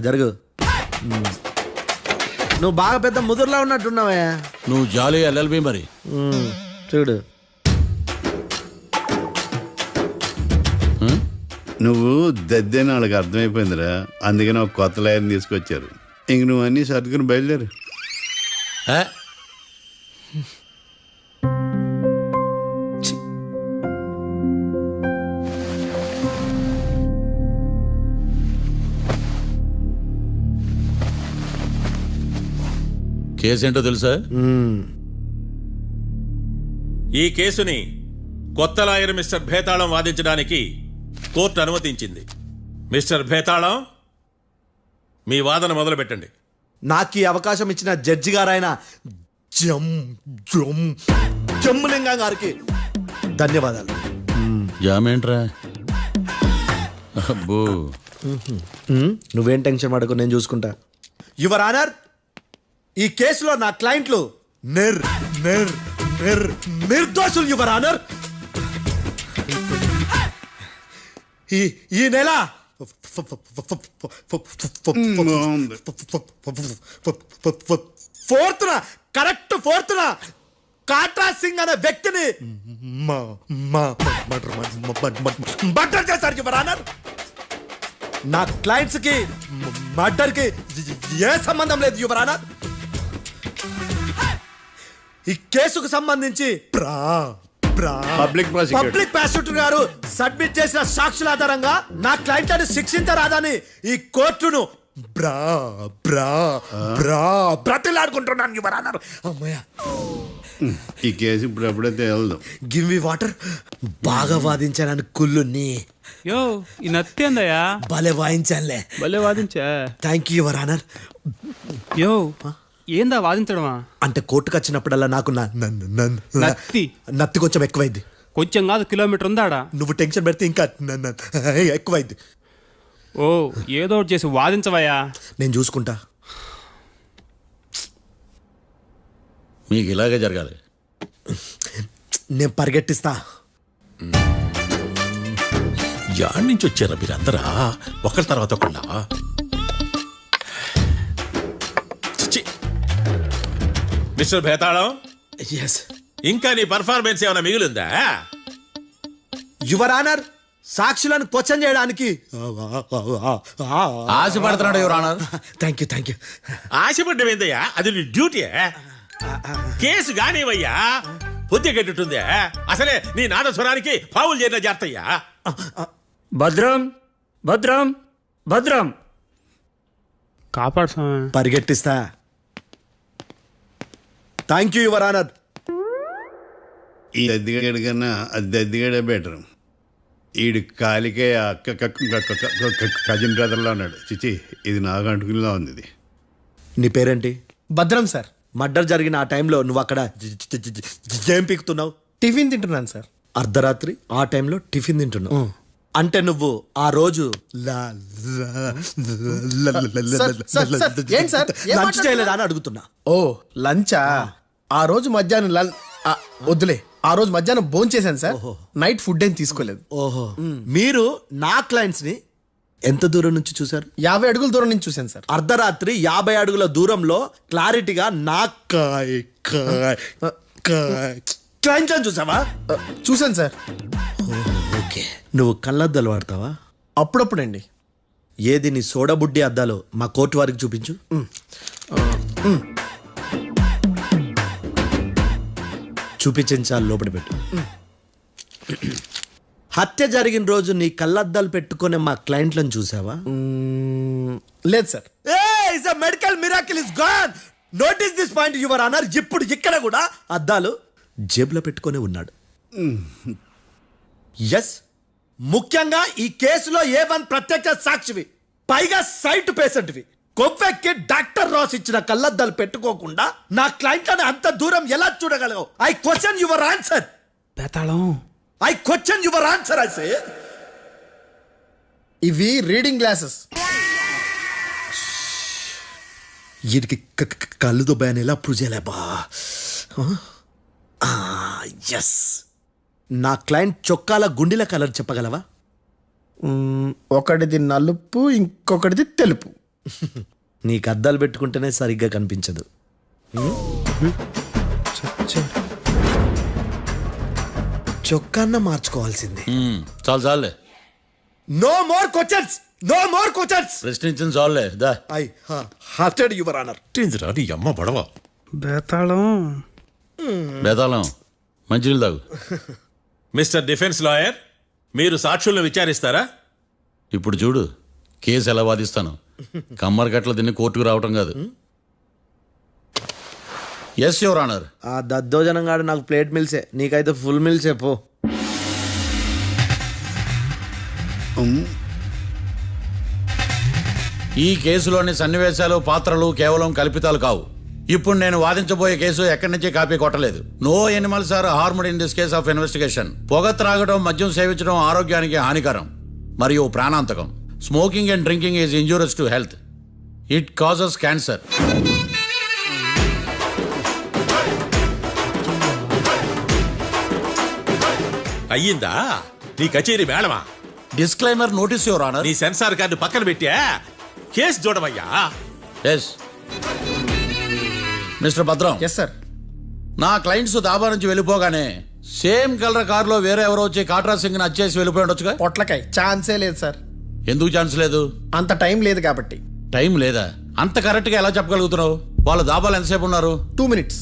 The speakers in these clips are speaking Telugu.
జరుగు. నువ్వు బాగా పెద్ద ముదురులా ఉన్నట్టున్నావే. నువ్వు జాలి ఎల్ఎల్బి మరి. చూడు, నువ్వు దద్దేని వాళ్ళకి అర్థమైపోయిందిరా, అందుకని ఒక కొత్త లాయర్ని తీసుకొచ్చారు. ఇంక నువ్వు అన్నీ సర్దుకుని బయలుదేరు. ఏ? కేసేంటో తెలుసా? ఈ కేసుని కొత్త లాయర్ మిస్టర్ భేతాళం వాదించడానికి కోర్టు అనుమతించింది. మిస్టర్ భేతాళం, మీ వాదన మొదలు పెట్టండి. నాకు ఈ అవకాశం ఇచ్చిన జడ్జి గారైన జమ్ములింగం గారికి ధన్యవాదాలు. జామేంట్రా? అబ్బో, నువ్వేం టెన్షన్ పడకు, నేను చూసుకుంటా. యువర్ ఆనర్, ఈ కేసులో నా క్లయింట్లు నిర్దోషులు యువర్ ఆనర్. ఈ నెల ఫోర్త్న కాట్రా సింగ్ అనే వ్యక్తిని మర్డర్ చేశారు యువర్ ఆనర్. నా క్లయింట్స్ కి మర్డర్ కి ఏ సంబంధం లేదు యువర్ ఆనర్. ఈ కేసుకు సంబంధించి పబ్లిక్ ప్రాసిక్యూటర్ గారు సబ్మిట్ చేసిన సాక్షుల ఆధారంగా నా క్లయింట్లను శిక్షించరాదని ఈ కోర్టును బ్రతిలాడుకుంటున్నాను యువర్ ఆనర్. అమ్మయ్య, ఈ కేసు ఇప్పుడు ఎప్పుడైతే వెళ్దాం. Give me water. బాగా వాదించానని కుళ్ళుని యో ఈ నత్తేందయ్యా, భలే వాయించానులే. భలే వాదించా. Thank you your honour. యో ఏందా వాదించడమా? అంటే కోర్టుకు వచ్చినప్పుడల్లా నాకు నత్తి కొంచెం ఎక్కువైంది. కొంచెం కాదు, కిలోమీటర్ ఉందాడా. నువ్వు టెన్షన్ పెడితే ఇంకా ఎక్కువైంది. ఓ ఏదో ఒకటి చేసి వాదించవయ్యా. నేను చూసుకుంటా. మీకు ఇలాగే జరగాలి. నేను పరిగెట్టిస్తా. యాడ్ నుంచి వచ్చారా మీరందరా ఒకరి తర్వాత ఒకళ్ళ? మిస్టర్ భేతాళం, ఎస్ ఇంకా నీ పర్ఫార్మెన్స్ ఏమైనా మిగిలిందా? యువర్ ఆనర్, సాక్షులను క్వశ్చన్ చేయడానికి ఆశపడుతున్నాడు యువర్ ఆనర్. Thank you. ఆశపడ్డం ఏందయ్యా, అది నీ డ్యూటీ. కేసు గానివయ్యా, బుద్ధి గట్టుందే. అసలే నీ నాదస్వరానికి పావులు చేరిన జాగ్రత్తయ్యా. భద్రం భద్రం భద్రం. కాపాడు స్వామి. పరిగెట్టిస్తా. Thank you your honour. ఈ దద్దిగాడి కన్నా అది దద్దిగాడే బెటర్. ఈడు కాలికే కజిన్ బ్రదర్లో ఉన్నాడు. చిచి, ఇది నాకు అంటుకునిలా ఉంది. ఇది నీ పేరేంటి? భద్రం సార్. మర్డర్ జరిగిన ఆ టైంలో నువ్వు అక్కడ ఏం పీకుతున్నావు? టిఫిన్ తింటున్నాను సార్. అర్ధరాత్రి ఆ టైంలో టిఫిన్ తింటున్నావు అంటే నువ్వు ఆ రోజు లంచ్ చేయలేదా అని అడుగుతున్నా. ఓ లంచా? ఆ రోజు మధ్యాహ్నం వద్దులే, ఆ రోజు మధ్యాహ్నం భోజనం చేశాను సార్. నైట్ ఫుడ్ ఏం తీసుకోలేదు. ఓహో, మీరు నా క్లయింట్స్ ని ఎంత దూరం నుంచి చూసారు? 50 అడుగుల దూరం నుంచి చూశాను సార్. అర్ధరాత్రి 50 అడుగుల దూరంలో క్లారిటీగా నా క్లయింట్లను చూసావా? చూశాను సార్. ఓకే, నువ్వు కళ్ళద్దాలు వాడతావా? అప్పుడప్పుడండి. ఏది నీ సోడబుడ్డి అద్దాలు మా కోర్టు వారికి చూపించు. చూపించాలి, లోపల పెట్టు. హత్య జరిగిన రోజు నీ కళ్ళద్దాలు పెట్టుకునే మా క్లయింట్లను చూసావా? లేదు sir. Medical miracle is gone. Notice this point your honour. ఇప్పుడు ఇక్కడ కూడా అద్దాలు జేబులో పెట్టుకునే ఉన్నాడు. ఎస్, ముఖ్యంగా ఈ కేసులో A1 ప్రత్యక్ష సాక్షివి, పైగా సైట్ పేషెంట్వి. కొవ్వెక్కి డాక్టర్ రాస్ ఇచ్చిన కళ్ళద్దాలు పెట్టుకోకుండా నా క్లయింట్లను అంత దూరం ఎలా చూడగలవు? I question your answer. Bethalam, I question your answer. I say ఇవి రీడింగ్ గ్లాసెస్. వీటికి కళ్ళు దుబ్బాయని ఎలా ప్రూవ్ చేయలేబా? ఎస్, నా క్లయింట్ చొక్కాల గుండెల కలర్ చెప్పగలవా? ఒకటిది నలుపు, ఇంకొకటిది తెలుపు. నీకు అద్దాలు పెట్టుకుంటేనే సరిగ్గా కనిపించదు. చొక్కాన్న మార్చుకోవాల్సింది. చాలు చాలులే, no more questions, no more questions. ప్రశ్నించిన చాలులే దా. I hearted your honour. ఏందిరా నీ అమ్మ పడవ. బేతాళం. బేతాళం మంచినీళ్ళు తాగు. మిస్టర్ డిఫెన్స్ లాయర్, మీరు సాక్షులను విచారిస్తారా? ఇప్పుడు చూడు కేసు ఎలా వాదిస్తాను. కమ్మరి గట్ల తిని కోర్టుకు రావటం కాదు. Yes your honour. ఆ దద్దోజనం గాడు నాకు ప్లేట్ మిల్సే, నీకైతే ఫుల్ మిల్సే పో. ఈ కేసులోని సన్నివేశాలు పాత్రలు కేవలం కల్పితాలు కావు. ఇప్పుడు నేను వాదించబోయే కేసు ఎక్కడి నుంచి కాపీ కొట్టలేదు. No animals are harmed in this case of investigation. పొగ త్రాగడం, మద్యం సేవించడం ఆరోగ్యానికి హానికరం మరియు ప్రాణాంతకం. Smoking and drinking is injurious to health. It causes cancer. అయ్యిందా నీ కచేరీ మేడమా? Disclaimer notice your honour. నీ సెన్సార్ కార్డు పక్కన పెట్టా కేసు చూడమయ్యా. Yes mister Bhadram. Yes sir. నా క్లయింట్స్ దాబా నుంచి వెళ్ళిపోగానే సేమ్ కలర్ కారులో వేరే ఎవరో వచ్చి కాట్రా సింగ్ ని అచ్చేసి వెళ్ళిపోయి ఉండొచ్చుగా. పొట్లకాయ ఛాన్సే లేదు సార్. ఎందుకు ఛాన్స్ లేదు? అంత టైం లేదు కాబట్టి. టైం లేదా? అంత కరెక్ట్ గా ఎలా చెప్పగలుగుతున్నావు? వాళ్ళ దాబాలు ఎంతసేపు ఉన్నారు? 2 minutes.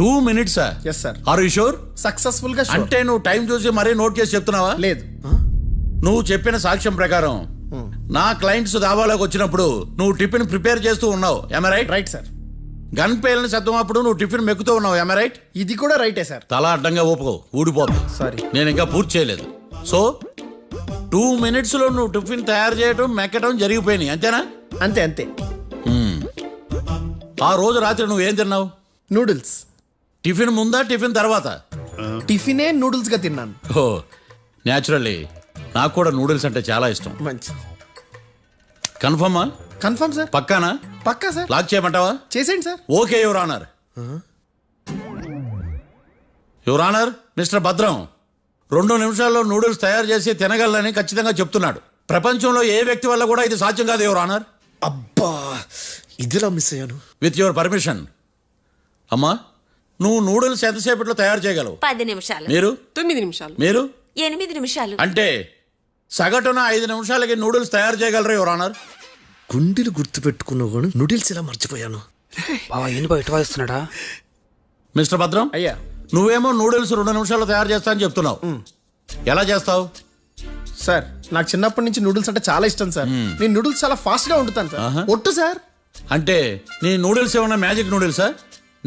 2 minutes? Yes sir. Are you sure? Successful గా sure. అంటే నువ్వు టైం చూసి మరీ నోట్ చేసి చెప్తున్నావా? లేదు. నువ్వు చెప్పిన సాక్ష్యం ప్రకారం నా క్లయింట్స్ దాబాలోకి వచ్చినప్పుడు నువ్వు టిఫిన్ ప్రిపేర్ చేస్తూ ఉన్నావు. Am I right? Right sir. Gun పేలిన శబ్దం అప్పుడు నువ్వు టిఫిన్ మెక్కుతూ ఉన్నావు. Am I right? ఇది కూడా రైటే సార్. తల అడ్డంగా ఊపుకో, ఊడిపోతుంది. సారీ. నేను ఇంకా పూర్తి చేయలేదు. సో 2 minutes లో నువ్వు టిఫిన్ తయారు చేయడం, మెక్కడం జరిగిపోయినాయి, అంతేనా? అంతే అంతే. ఆ రోజు రాత్రి నువ్వేం తిన్నావు? నూడిల్స్. టిఫిన్ ముందా, టిఫిన్ తర్వాత? టిఫినే నూడిల్స్ గా తిన్నాను. ఓ న్యాచురల్లీ నాకు కూడా నూడిల్స్ అంటే చాలా ఇష్టం. మంచి. కన్ఫర్మా? Confirm sir. పక్కానా? పక్కా సార్. లాక్ చేయమంటావా? చేసేయండి sir. Okay your honour. Your honour, mister Bhadram 2 నిమిషాల్లో నూడిల్స్ తయారు చేసి తినగలని ఖచ్చితంగా చెప్తున్నాడు. ప్రపంచంలో ఏ వ్యక్తి వల్ల కూడా ఇది సాధ్యం కాదు యువర్ ఆనర్. అబ్బా, ఇదిలా మిస్ అయ్యాను. With your permission. అమ్మా, నువ్వు నూడిల్స్ ఎంతసేపట్లో తయారు చేయగలవు? 10 నిమిషాలు. మీరు? 9 నిమిషాలు. మీరు? 8 నిమిషాలు. అంటే సగటున 5 నిమిషాలకి నూడిల్స్ తయారు చేయగలరు యువర్ ఆనర్. గుండెలు గుర్తు పెట్టుకున్నావు కానీ నూడిల్స్ ఇలా మర్చిపోయాను. బావా ఏంటి బావ ఇటు వాయిస్తున్నాడా? మిస్టర్ భద్రం, అయ్యా. నువ్వేమో నూడిల్స్ 2 నిమిషాల్లో తయారు చేస్తా అని చెప్తున్నావు. ఎలా చేస్తావు? సార్ నాకు చిన్నప్పటి నుంచి నూడిల్స్ అంటే చాలా ఇష్టం సార్. నేను నూడిల్స్ చాలా ఫాస్ట్ గా వండుతాను సార్. ఒట్టు సార్. అంటే నీ నూడిల్స్ ఏమన్నా మ్యాజిక్ నూడిల్సా?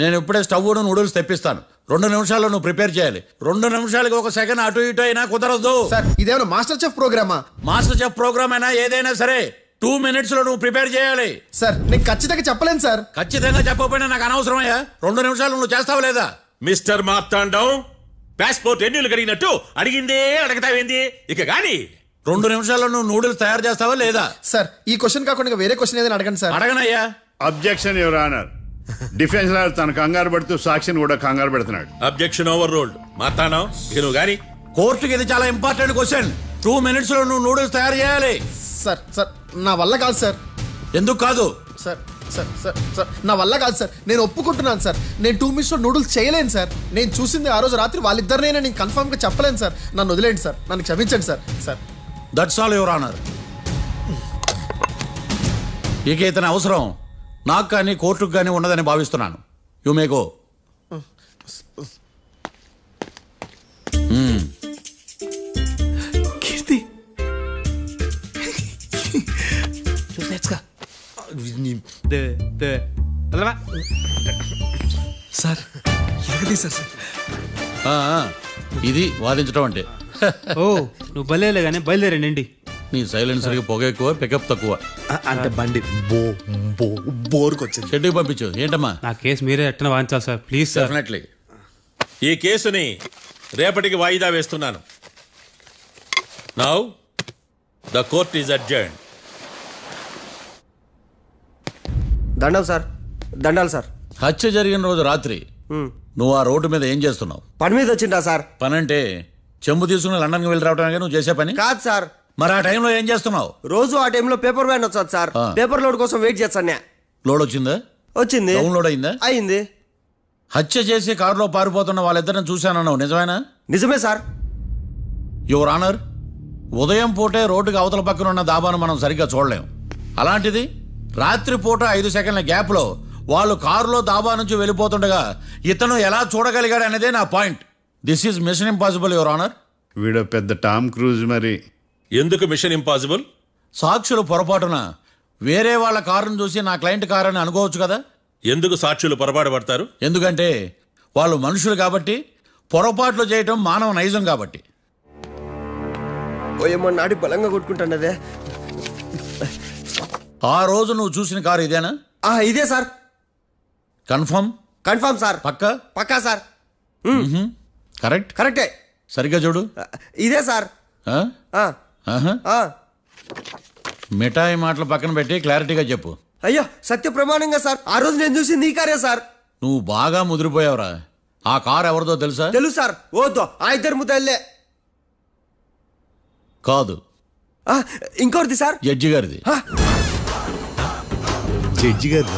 నేను ఇప్పుడే స్టవ్ నూడిల్స్ తెప్పిస్తాను. 2 నిమిషాల్లో నువ్వు ప్రిపేర్ చేయాలి. 2 నిమిషాలకి 1 సెకండ్ అటు ఇటు అయినా కుదరదు. సార్ ఇదేమైనా మాస్టర్ చెఫ్ ప్రోగ్రామా? మాస్టర్ చెఫ్ ప్రోగ్రామ్ అయినా ఏదైనా సరే 2 minutes లో నువ్వు ప్రిపేర్ చేయాలి. సార్ నేను ఖచ్చితంగా చెప్పలేను సార్. ఖచ్చితంగా చెప్పకపోయినా నాకు అనవసరమయ్యా. 2 నిమిషాలు నువ్వు చేస్తావా లేదా? మిస్టర్ మార్తాండం, పాస్పోర్ట్ ఎన్నిళ్ళు కడిగినట్టు అడిగిందే అడగతావేంది? ఇక గాని 2 నిమిషాల్లో నువ్వు నూడిల్స్ తయారు చేస్తావా లేదా? సార్ ఈ క్వశ్చన్ కాకుండా ఇంకా వేరే క్వశ్చన్ ఏదైనా అడగండి సార్. అడగనయ్యా. Objection your honour. Defence lawyer తన కంగారు పడుతూ సాక్షిని కూడా కంగారు పెడుతున్నాడు. Objection over ruled. మార్తాండం, ఇక నువ్వు గాని. కోర్టుకి ఇది చాలా ఇంపార్టెంట్ క్వశ్చన్. 2 minutes లో నువ్వు నూడిల్స్ తయారు చేయాలి. సార్ సార్ నా వల్ల కాదు సార్. ఎందుకు కాదు? సార్ సార్ సార్ సార్ నా వల్ల కాదు సార్. నేను ఒప్పుకుంటున్నాను సార్. నేను 2 minutes లో నూడిల్స్ చేయలేను సార్. నేను చూసింది ఆ రోజు రాత్రి వాళ్ళిద్దరినైనా నేను కన్ఫర్మ్ గా చెప్పలేను సార్. నన్ను వదిలేండి సార్. నన్ను క్షమించండి sir. Sir that's all your honour. ఇక ఇతని అవసరం నాకు కానీ కోర్టుకు కానీ ఉన్నదని భావిస్తున్నాను. You may go. కీర్తి సార్ ఎరగదీశారు సార్. ఇది వాదించడం అంటే. ఓ నువ్వు బలేలే కానీ బయలుదేరండి. నీ సైలెన్సర్కి పొగ ఎక్కువ, పికప్ తక్కువ. అంటే బండి బోర్కి వచ్చింది. షెడ్యూల్ పంపించు. ఏంటమ్మా? నా కేసు మీరే ఎట్టన వాయించాలి సార్, ప్లీజ్ సార్. డెఫినెట్లీ. ఈ కేసుని రేపటికి వాయిదా వేస్తున్నాను. Now the court is adjourned. దండాలు సార్. దండాలు సార్. హత్య జరిగిన రోజు రాత్రి నువ్వు ఆ రోడ్డు మీద ఏం చేస్తున్నావు? పని మీద వచ్చిందా సార్? పని అంటే చెంబు తీసుకుని లండన్కి వెళ్ళి రావడానికి నువ్వు చేసే పని కాదు సార్, మరి ఆ టైంలో ఏం చేస్తున్నావు? రోజు ఆ టైంలో పేపర్ వ్యాన్ వచ్చాది సార్. ఆ. పేపర్ లోడ్ కోసం వెయిట్ చేస్తాను. లోడ్ వచ్చిందా? వచ్చింది. డౌన్లోడ్ అయిందా? అయింది. హత్య చేసి కారులో పారిపోతున్న వాళ్ళిద్దరిని చూశానన్నావు, నిజమేనా? నిజమే సార్. యువర్ ఆనర్, ఉదయం పూటే రోడ్డుకి అవతల పక్కన ఉన్న దాబాను మనం సరిగ్గా చూడలేం. అలాంటిది రాత్రి పూట 5 సెకండ్ల గ్యాప్లో వాళ్ళు కారులో దాబా నుంచి వెళ్ళిపోతుండగా ఇతను ఎలా చూడగలిగాడు అనేదే నా point. This is mission impossible your honour. వీడో పెద్ద టామ్ క్రూజ్ మరి. ఎందుకు మిషన్ ఇంపాసిబుల్? సాక్షులు పొరపాటున వేరే వాళ్ళ కారును చూసి నా క్లయింట్ కారు అని అనుకోవచ్చు కదా. ఎందుకు సాక్షులు పొరపాటు పడతారు? ఎందుకంటే వాళ్ళు మనుషులు కాబట్టి, పొరపాట్లు చేయటం మానవ నైజం కాబట్టి. ఓయమ్మ నాటి బలంగా కొట్టుకుంటానదే. ఆ రోజు నువ్వు చూసిన కారు ఇదేనా? ఇదే సార్. కన్ఫర్మ్? Confirm sir. పక్కా? పక్కా సార్. కరెక్ట్? కరెక్టే. సరిగ్గా చూడు. ఇదే సార్. ఆ? ఆ, ఆహా. ఆ. మిఠాయి మాటలు పక్కన పెట్టి క్లారిటీగా చెప్పు. అయ్యో సత్య ప్రమాణంగా సార్, ఆ రోజు నేను చూసింది ఈ కారే సార్. నువ్వు బాగా ముదిరిపోయావురా. ఆ కారు ఎవరిదో తెలుసా? తెలుసు సార్. ఓతో ఆ ఇద్దరు ముద్దల్లే. కాదు, ఇంకోటిది సార్. జడ్జి గారిది. జడ్జి గారు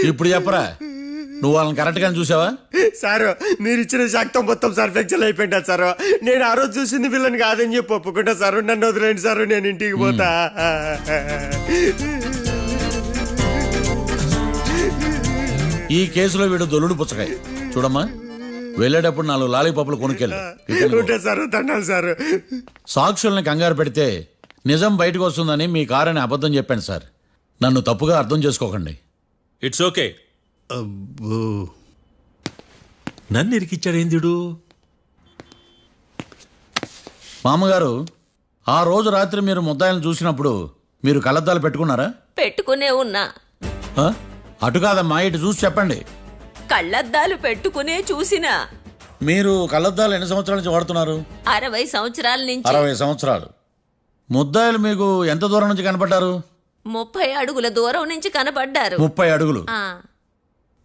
ఇప్పుడు చెప్పరా, నువ్వు వాళ్ళని కరెక్ట్గానే చూసావా? సారు మీరు ఇచ్చిన శాక్తం మొత్తం సార్ ఫ్లెక్చర్ అయిపోయింటా సారు. నేను ఆ రోజు చూసింది వీళ్ళని కాదని చెప్పి ఒప్పుకుంటా సారు. నన్ను వదిలేండి సారు, నేను ఇంటికి పోతా. ఈ కేసులో వీడు దొల్లుడు పుచ్చకాయ. చూడమ్మా, వెళ్ళేటప్పుడు 4 లాలీపాపులు కొనుక్కెళ్ళు. ఉంటా సారు, దండాలి సారు. సాక్షుల్ని కంగారు పెడితే నిజం బయటకు వస్తుందని మీ కారని అబద్ధం చెప్పాను సార్. నన్ను తప్పుగా అర్థం చేసుకోకండి. It's okay. అబ్బో. నన్ను ఇరికిచ్చాడేందుడు? మామగారు, ఆ రోజు రాత్రి మీరు ముద్దాయిలను చూసినప్పుడు మీరు కళ్ళద్దాలు పెట్టుకున్నారా? పెట్టుకునే ఉన్నా. ఆ? అటు కాదమ్మా, ఇటు చూసి చెప్పండి. కళ్ళద్దాలు పెట్టుకునే చూసినా. మీరు కళ్ళద్దాలు ఎన్ని సంవత్సరాల నుంచి వాడుతున్నారు? 60 సంవత్సరాల నుంచి. 60 సంవత్సరాలు. ముద్దాయిలు మీకు ఎంత దూరం నుంచి కనపడ్డారు? 30 అడుగుల దూరం నుంచి కనపడ్డారు. 30 అడుగులు. ఆ,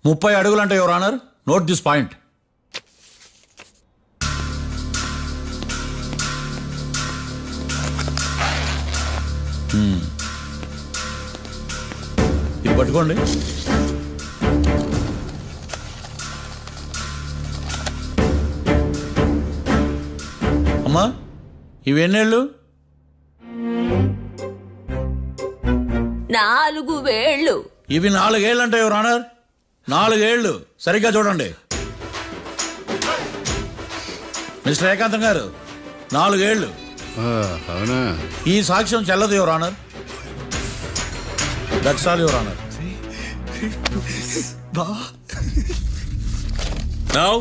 30 అడుగులు అంటే your honour, note this point. ఇది పట్టుకోండి. అమ్మా, ఇవెన్నేళ్ళు? 4 వేళ్ళు. ఇవి 4 ఏళ్ళు అంటే యువర్ ఆనర్, 4 ఏళ్ళు. సరిగ్గా చూడండి మిస్టర్ ఏకాంతం గారు, 4 ఏళ్ళు. అవునా? ఈ సాక్ష్యం చెల్లదు your honour. That's all your honour. Now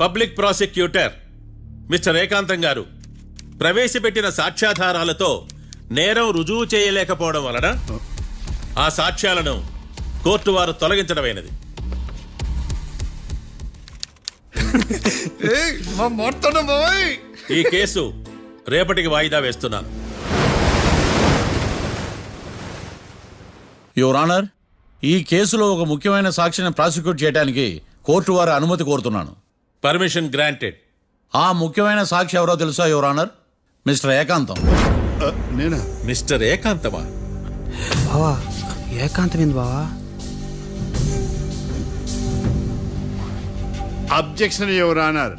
public prosecutor mister ఏకాంతం గారు ప్రవేశపెట్టిన సాక్ష్యాధారాలతో నేరం రుజువు చేయలేకపోవడం వలన ఆ సాక్ష్యాలను కోర్టు వారు తొలగించడమైనది. ఈ కేసు రేపటికి వాయిదా వేస్తున్నాను. యువర్ ఆనర్, ఈ కేసులో ఒక ముఖ్యమైన సాక్షిని ప్రాసిక్యూట్ చేయడానికి కోర్టు వారి అనుమతి కోరుతున్నాను. Permission granted. ఆ ముఖ్యమైన సాక్షి ఎవరో తెలుసా యువర్ ఆనర్? మిస్టర్ ఏకాంతం. నేనా? మిస్టర్ ఏకాంతమా? బావా ఏకాంతమైంది బావా. Objection your honour.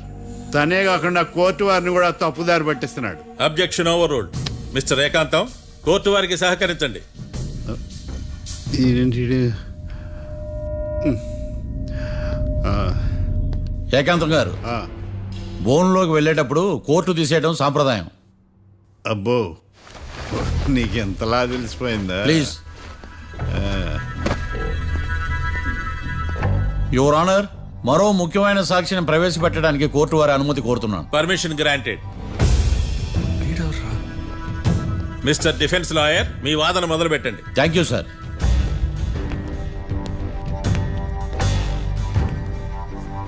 తనే కాకుండా కోర్టు వారిని కూడా తప్పుదారి పట్టిస్తున్నాడు. Objection overruled. Mister Ekantham, court వారికి సహకరించండి. ఏకాంతం గారు, బోన్లోకి వెళ్ళేటప్పుడు కోర్టు తీసేయడం సాంప్రదాయం. అబ్బో, నీకెంతలా తెలిసిపోయిందా? ప్లీజ్. యువర్ ఆనర్, మరో ముఖ్యమైన సాక్షిని ప్రవేశపెట్టడానికి కోర్టు వారి అనుమతి కోరుతున్నాను. Permission granted. Mister defence lawyer, మీ వాదన మొదలు పెట్టండి. Thank you sir.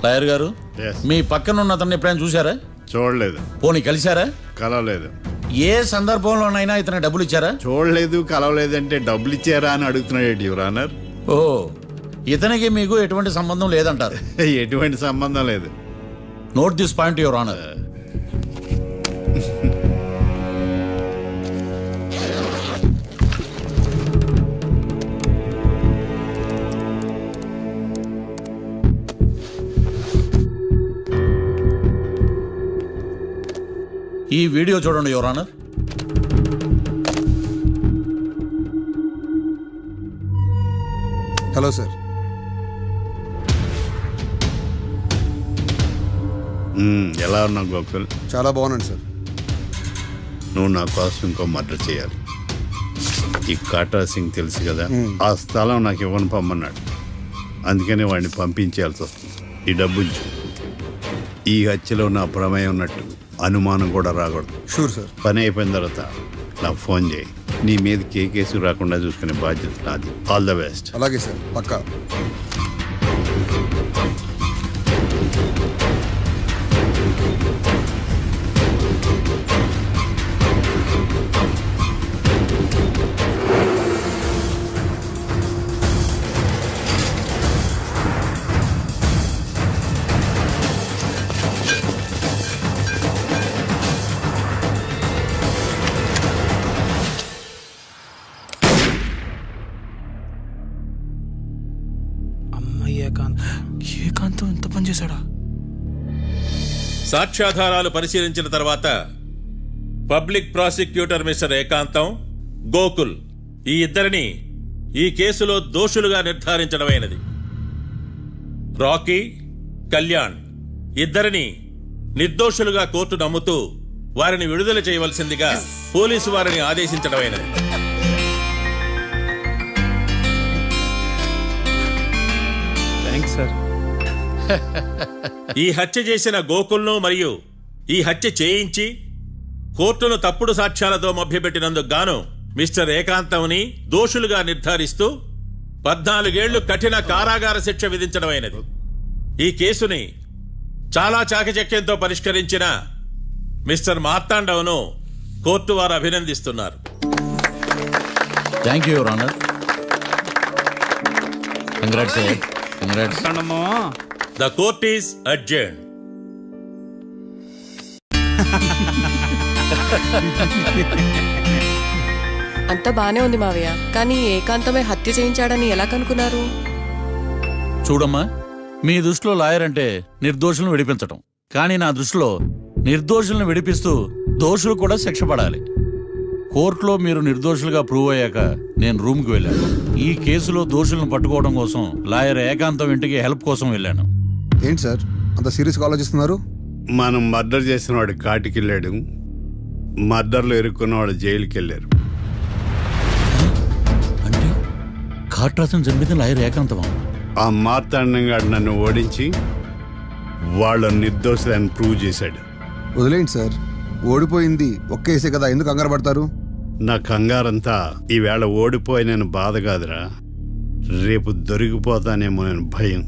లాయర్ గారు, Yes. మీ పక్కన ఉన్న అతన్ని ఎప్పుడైనా చూసారా? చూడలేదు. పోనీ కలిశారా? కలవలేదు. ఏ సందర్భంలోనైనా ఇతను డబ్బులు ఇచ్చారా? చూడలేదు, కలవలేదంటే డబ్బులు ఇచ్చారా అని అడుగుతున్నాడు యువర్ ఆనర్. ఓ ఇతనికి మీకు ఎటువంటి సంబంధం లేదంటారు. ఎటువంటి సంబంధం లేదు. Note this point your honour. ఈ వీడియో చూడండి యువర్ ఆనర్. Hello sir. ఎలా ఉన్నావు గోకుల్? చాలా బాగున్నాను సార్. నువ్వు నా కోసం ఇంకో మర్డర్ చేయాలి. ఈ కాటా సింగ్ తెలుసు కదా, ఆ స్థలం నాకు ఇవ్వని పొమ్మన్నాడు. అందుకనే వాడిని పంపించాల్సి వస్తుంది. ఈ డబ్బు ఉంచు. ఈ హత్యలో నా ప్రమేయం ఉన్నట్టు అనుమానం కూడా రాకూడదు. Sure sir. పని అయిపోయిన తర్వాత నాకు ఫోన్ చేయి. నీ మీద ఏ కేసు రాకుండా చూసుకునే బాధ్యత నాది. All the best. అలాగే సార్, పక్కా. అమ్మ ఏకాంతం ఎంత పని చేశాడా? సాక్ష్యాధారాలు పరిశీలించిన తర్వాత పబ్లిక్ ప్రాసిక్యూటర్ మిస్టర్ ఏకాంతం, గోకుల్ ఈ ఇద్దరిని ఈ కేసులో దోషులుగా నిర్ధారించడమైనది. రాకీ, కళ్యాణ్ ఇద్దరిని నిర్దోషులుగా కోర్టు నమ్ముతూ వారిని విడుదల చేయవలసిందిగా పోలీసు వారిని ఆదేశించడమైనది. Thanks sir. ఈ హత్య చేసిన గోకుల్ను మరియు ఈ హత్య చేయించి కోర్టును తప్పుడు సాక్ష్యాలతో మభ్యపెట్టినందుకు గాను మిస్టర్ ఏకాంతంని దోషులుగా నిర్ధారిస్తూ 14 ఏళ్లు కఠిన కారాగార శిక్ష విధించడమైనది. ఈ కేసుని చాలా చాకచక్యంతో పరిష్కరించిన మిస్టర్ మార్తాండవను కోర్టు వారు అభినందిస్తున్నారు. Thank you your honour. Congrats sir. Congrats. The court is adjourned. అంతా బానే ఉంది మావయ్య, కానీ ఏకాంతమే హత్య చేయించాడని ఎలా కనుక్కున్నారు? చూడమ్మా, మీ దృష్టిలో లాయర్ అంటే నిర్దోషులను విడిపించటం, కానీ నా దృష్టిలో నిర్దోషులను విడిపిస్తూ దోషులు కూడా శిక్ష పడాలి. కోర్టులో మీరు నిర్దోషులుగా ప్రూవ్ అయ్యాక నేను రూమ్కి వెళ్ళాను. ఈ కేసులో దోషులను పట్టుకోవడం కోసం లాయర్ ఏకాంతం ఇంటికి హెల్ప్ కోసం వెళ్ళాను. ఏంటి సార్ అంత సీరియస్గా ఆలోచిస్తున్నారు? మనం మర్డర్ చేసిన వాడు కాటికి వెళ్ళాడు, మర్డర్లో ఇరుక్కున్న వాడు జైలుకి వెళ్ళారు. అంటే కాట్రాసన్ చంపితే లాయర్ ఏకాంతమా? ఆ మార్తాండంగాడు నన్ను ఓడించి వాళ్ళ నిర్దోషులని ప్రూవ్ చేశాడు. వదిలేండి సార్, ఓడిపోయింది ఒక్కేసే కదా, ఎందుకు కంగారు పడతారు? నా కంగారంతా ఈవేళ ఓడిపోయి నేను బాధ కాదురా, రేపు దొరికిపోతానేమో నేను భయం.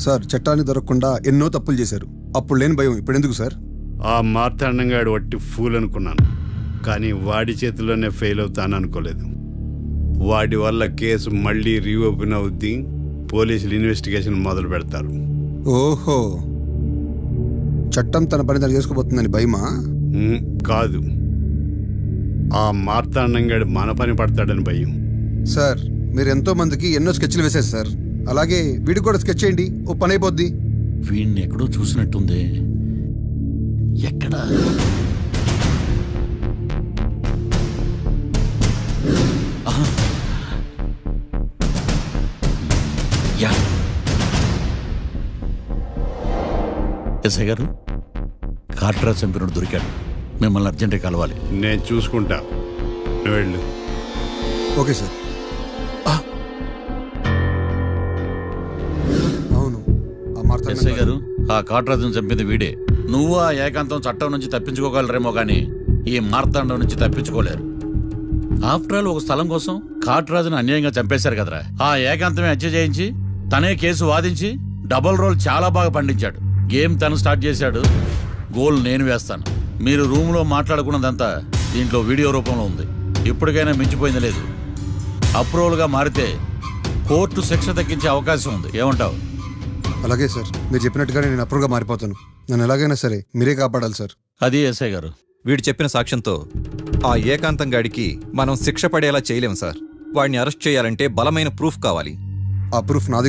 సార్ చట్టాన్ని దొరకకుండా ఎన్నో తప్పులు చేశారు, అప్పుడు లేని భయం ఇప్పుడు ఎందుకు సార్? ఆ మార్తాండంగాడు వట్టి ఫూల్ అనుకున్నాను, కానీ వాడి చేతిలోనే ఫెయిల్ అవుతాను అనుకోలేదు. వాడి వల్ల కేసు మళ్ళీ రీఓపెన్ అవుద్ది, పోలీసులు ఇన్వెస్టిగేషన్ మొదలు పెడతారు. ఓహో, చట్టం తన పని తను చేసుకోబోతుందని భయమా? కాదు, ఆ మార్తాండంగాడు మన పని పడతాడని భయం. సార్ మీరు ఎంతో మందికి ఎన్నో స్కెచ్లు వేశారు సార్, అలాగే వీడికి కూడా స్కెచ్ చేయండి, ఓ పని అయిపోద్ది. వీడిని ఎక్కడో చూసినట్టుంది. ఎక్కడా? ఆహా. యా. ఎస్ఐ గారు, కాట్రా చంపినోడు దొరికాడు, మిమ్మల్ని అర్జెంటుగా కలవాలి. నేను చూసుకుంటా, నువ్వు వెళ్ళు. Okay sir. అవును, ఆ ఎస్ఐ గారు, మార్తా ఆ కాట్రాజును చంపింది వీడే. నువ్వు ఆ ఏకాంతం చట్టం నుంచి తప్పించుకోగలరేమో కానీ ఈ మార్తాండం నుంచి తప్పించుకోలేరు. ఆఫ్టర్ ఆల్ ఒక స్థలం కోసం కాట్రాజును అన్యాయంగా చంపేశారు కదరా. ఆ ఏకాంతమే హత్య చేయించి తనే కేసు వాదించి డబుల్ రోల్ చాలా బాగా పండించాడు. గేమ్ తను స్టార్ట్ చేశాడు, గోల్ నేను వేస్తాను. మీరు రూమ్లో మాట్లాడుకున్నదంతా దీంట్లో వీడియో రూపంలో ఉంది. ఇప్పటికైనా మించిపోయింది లేదు. అప్రూవల్గా మారితే కోర్టు శిక్ష తగ్గించే అవకాశం ఉంది, ఏమంటావు? అలాగే సార్, మీరు చెప్పినట్టుగానే నేను అప్రూవ్గా మారిపోతాను. నన్ను ఎలాగైనా సరే మీరే కాపాడాలి సార్. అది ఎస్ఐ గారు. వీడు చెప్పిన సాక్ష్యంతో ఆ ఏకాంతం గాడికి మనం శిక్ష పడేలా చేయలేం సార్. వాడిని అరెస్ట్ చేయాలంటే బలమైన ప్రూఫ్ కావాలి. ఆ ప్రూఫ్ నాది